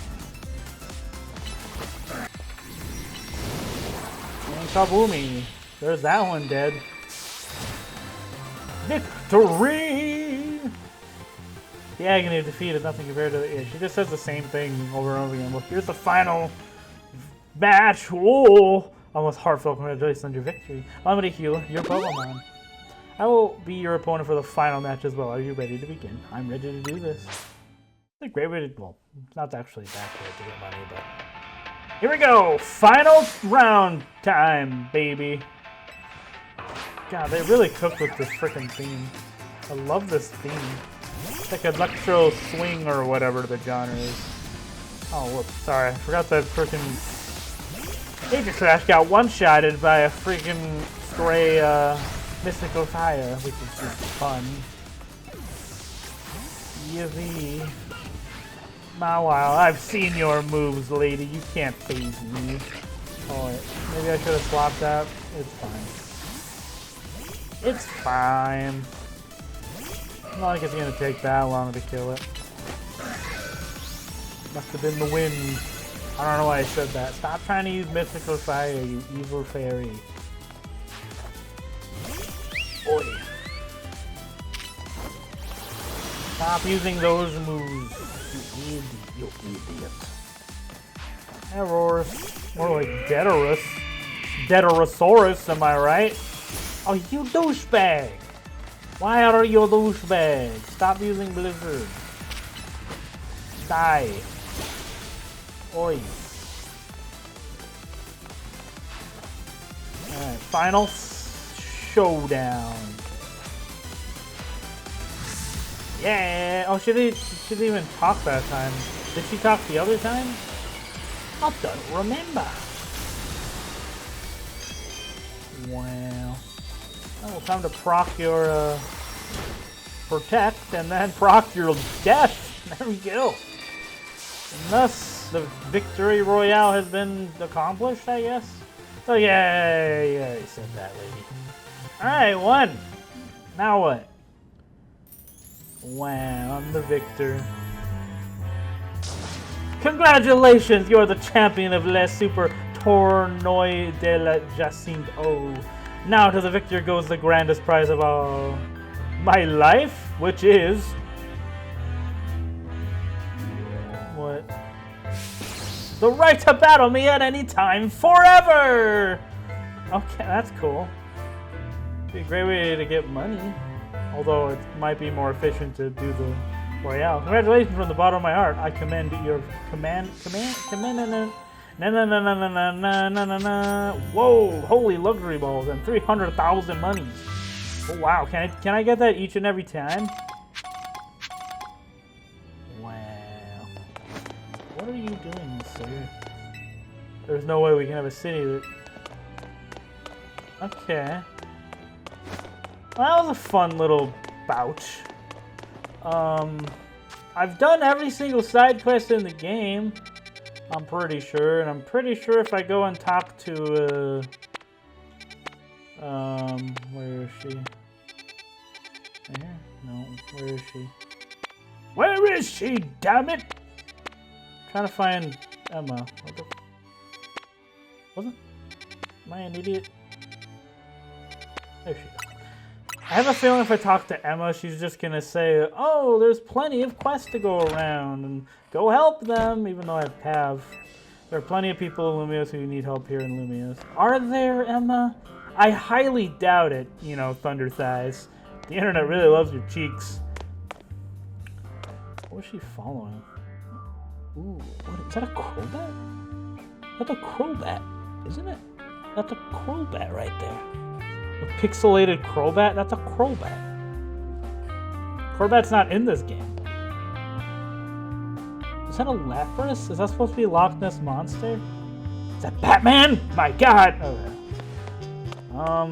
And Kaboomy. There's that one dead. Victory! The agony of defeat is nothing compared to it. She just says the same thing over and over again. Well, here's the final match. Whoa! Almost heartfelt congratulations on your victory. I'm going to heal your Pokemon. I will be your opponent for the final match as well. Are you ready to begin? I'm ready to do this. It's a great way to... Well, it's not actually that great to get money, but... Here we go! Final round time, baby. God, they really cooked with this freaking theme. I love this theme. It's like electro swing or whatever the genre is. Oh, whoops, sorry. I forgot that freaking Aegislash got one-shotted by a freaking stray mystical fire, which is just fun. Yivy. My wow, I've seen your moves, lady. You can't phase me. Oh, wait. Maybe I should have swapped that. It's fine. It's fine. Not like it's gonna take that long to kill it. Must have been the wind. I don't know why I said that. Stop trying to use mystical fire, you evil fairy. Oi. Stop using those moves, you idiot. Errors. More like Deterus. Deterosaurus, am I right? Oh, you douchebag! Why are you a douchebag? Stop using Blizzard. Die. Oi. Alright, final showdown. Yeah! Oh, she didn't even talk that time. Did she talk the other time? I don't remember. Wow. Oh, time to proc your Protect and then proc your Death. There we go. And thus, the victory royale has been accomplished, I guess. So yeah, you said that, lady. Alright, won. Now what? Wow, I'm the victor. Congratulations, you're the champion of Les Super Tournoi de la Jacinto. Now to the victor goes the grandest prize of all. My life, which is... What? The right to battle me at any time, forever! Okay, that's cool. Be a great way to get money. Although it might be more efficient to do the Royale. Congratulations from the bottom of my heart. I commend your Whoa, holy luxury balls and 300,000 monies. Oh, wow, can I get that each and every time? Wow. What are you doing, sir? There's no way we can have a city that... Okay. Well, that was a fun little bout. I've done every single side quest in the game. I'm pretty sure, and I'm pretty sure if I go and talk to, where is she? Here? No, where is she? Where is she, damn it? I'm trying to find Emma. What the... Wasn't? Am I an idiot? There she is. I have a feeling if I talk to Emma, she's just gonna say, oh, there's plenty of quests to go around, and go help them, even though I have Pav. There are plenty of people in Lumios who need help here in Lumios. Are there, Emma? I highly doubt it, you know, Thunder Thighs. The internet really loves your cheeks. What was she following? Ooh, what, is that a Crobat? That's a Crobat, isn't it? That's a Crobat right there. A pixelated Crobat? That's a Crobat. Crobat's not in this game. Is that a Lapras? Is that supposed to be a Loch Ness Monster? Is that Batman? My god! Okay. I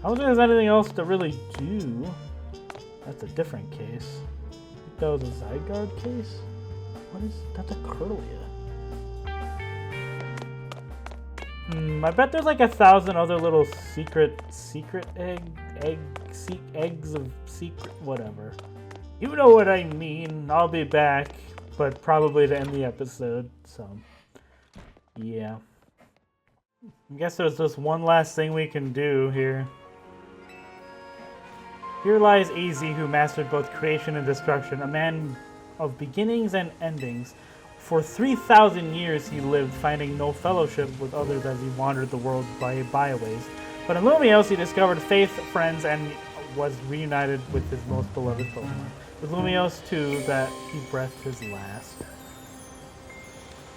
don't think there's anything else to really do. That's a different case. I think that was a Zygarde case? What is... That's a Curlia. I bet there's like 1,000 other little secret eggs of secret, whatever. You know what I mean. I'll be back, but probably to end the episode, so yeah. I guess there's just one last thing we can do here. Here lies AZ, who mastered both creation and destruction, a man of beginnings and endings. For 3,000 years he lived, finding no fellowship with others as he wandered the world by byways. But in Lumios he discovered faith, friends, and was reunited with his most beloved Pokemon. With Lumios too, that he breathed his last.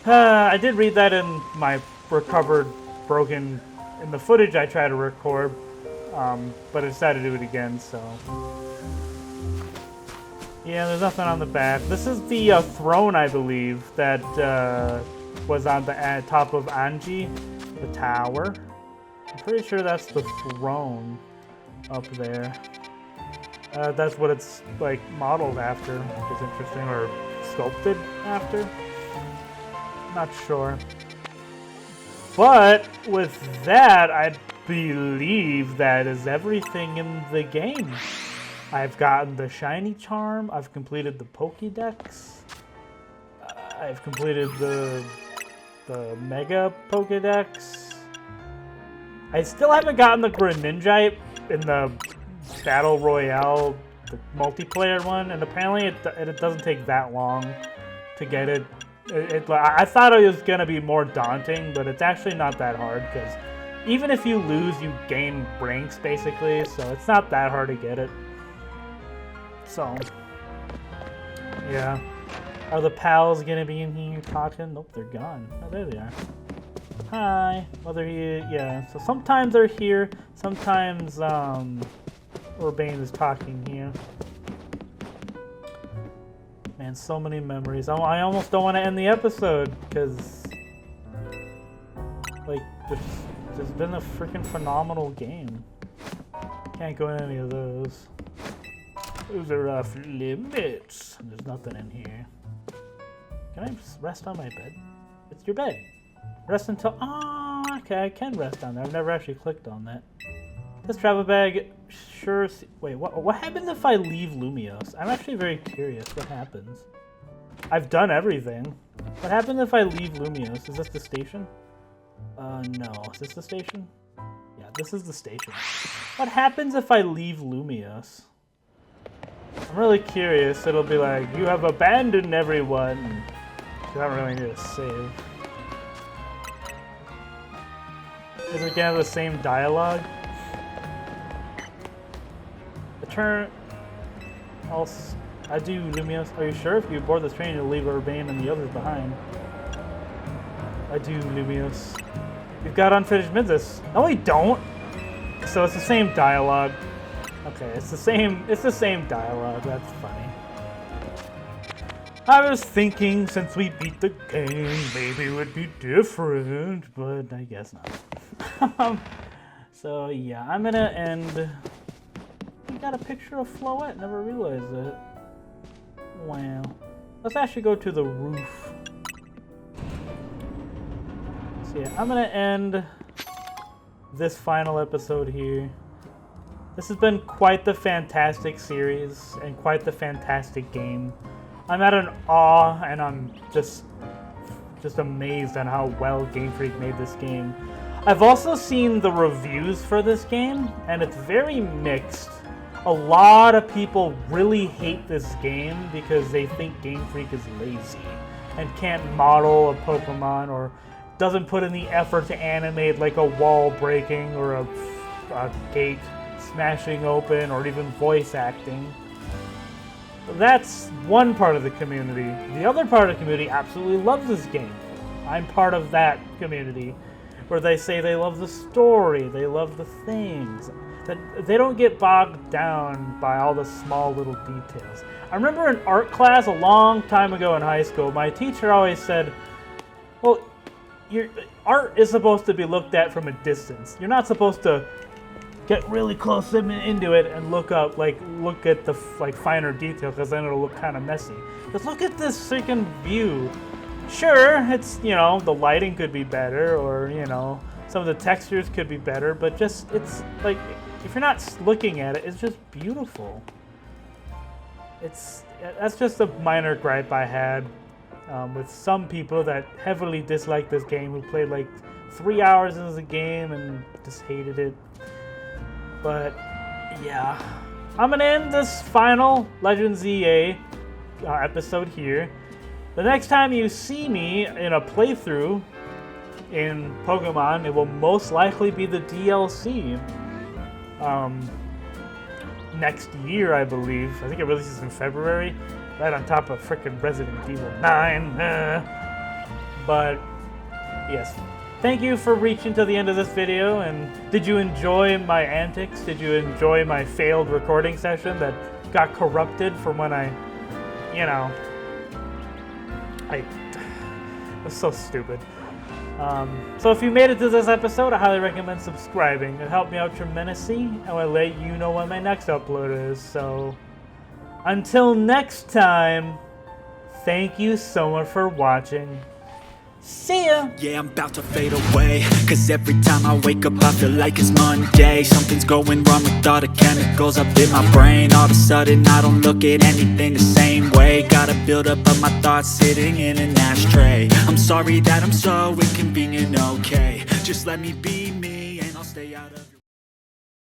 I did read that in my recovered, broken, in the footage I tried to record, but I decided to do it again, so... Yeah, there's nothing on the back. This is the throne, I believe, that was on the top of Anji, the tower. I'm pretty sure that's the throne up there. That's what it's, like, modeled after, which is interesting, or sculpted after. Not sure. But with that, I believe that is everything in the game. I've gotten the shiny charm, I've completed the Pokédex, I've completed the Mega Pokédex. I still haven't gotten the Greninjite in the Battle Royale, the multiplayer one, and apparently it doesn't take that long to get it. I thought it was going to be more daunting, but it's actually not that hard, because even if you lose, you gain ranks, basically, so it's not that hard to get it. So, yeah. Are the pals gonna be in here talking? Nope, they're gone. Oh, there they are. Hi. Well, they're here. Yeah. So sometimes they're here. Sometimes, Urbane is talking here. Man, so many memories. I almost don't want to end the episode because, like, there's been a freaking phenomenal game. Can't go in any of those. Those are off limits. There's nothing in here. Can I just rest on my bed? It's your bed. Rest until... Oh, okay, I can rest on there. I've never actually clicked on that. This travel bag sure... Wait, what happens if I leave Lumios? I'm actually very curious what happens. I've done everything. What happens if I leave Lumios? Is this the station? No. Is this the station? Yeah, this is the station. What happens if I leave Lumios? I'm really curious. It'll be like, you have abandoned everyone. I don't really need to save. Is it gonna have the same dialogue? I do, Lumios. Are you sure? If you board this train, you'll leave Urbane and the others behind. I do, Lumios. You've got unfinished business. No, we don't. So it's the same dialogue. Okay, it's the same dialogue. That's funny. I was thinking since we beat the game, maybe it would be different, but I guess not. So yeah, I'm gonna end. You got a picture of Floette? Never realized it. Wow. Let's actually go to the roof. So yeah, I'm gonna end this final episode here. This has been quite the fantastic series and quite the fantastic game. I'm at an awe and I'm just amazed on how well Game Freak made this game. I've also seen the reviews for this game and it's very mixed. A lot of people really hate this game because they think Game Freak is lazy and can't model a Pokemon or doesn't put in the effort to animate like a wall breaking or a gate smashing open or even voice acting. That's one part of the community. The other part of the community absolutely loves this game. I'm part of that community where they say they love the story, they love the things, that they don't get bogged down by all the small little details. I remember in art class a long time ago in high school, my teacher always said, well, your art is supposed to be looked at from a distance. You're not supposed to get really close into it and look at the finer detail, because then it'll look kind of messy. Just look at this freaking view. Sure, it's, the lighting could be better, or, some of the textures could be better, but just, it's like, if you're not looking at it, it's just beautiful. That's just a minor gripe I had with some people that heavily disliked this game, who played like 3 hours into the game and just hated it. But yeah, I'm gonna end this final Legends Z-A episode here. The next time you see me in a playthrough in Pokemon, it will most likely be the DLC. Next year, I believe. I think it releases in February, right on top of frickin' Resident Evil 9. But yes. Thank you for reaching to the end of this video, and did you enjoy my antics? Did you enjoy my failed recording session that got corrupted from when I was so stupid. So if you made it to this episode, I highly recommend subscribing. It helped me out tremendously, and will let you know when my next upload is. So until next time, thank you so much for watching. See ya!
Yeah, I'm about to fade away, cause every time I wake up I feel like it's Monday. Something's going wrong with all the chemicals up in my brain. All of a sudden I don't look at anything the same way. Gotta build up of my thoughts sitting in an ashtray. I'm sorry that I'm so inconvenient, okay. Just let me be me and I'll stay out of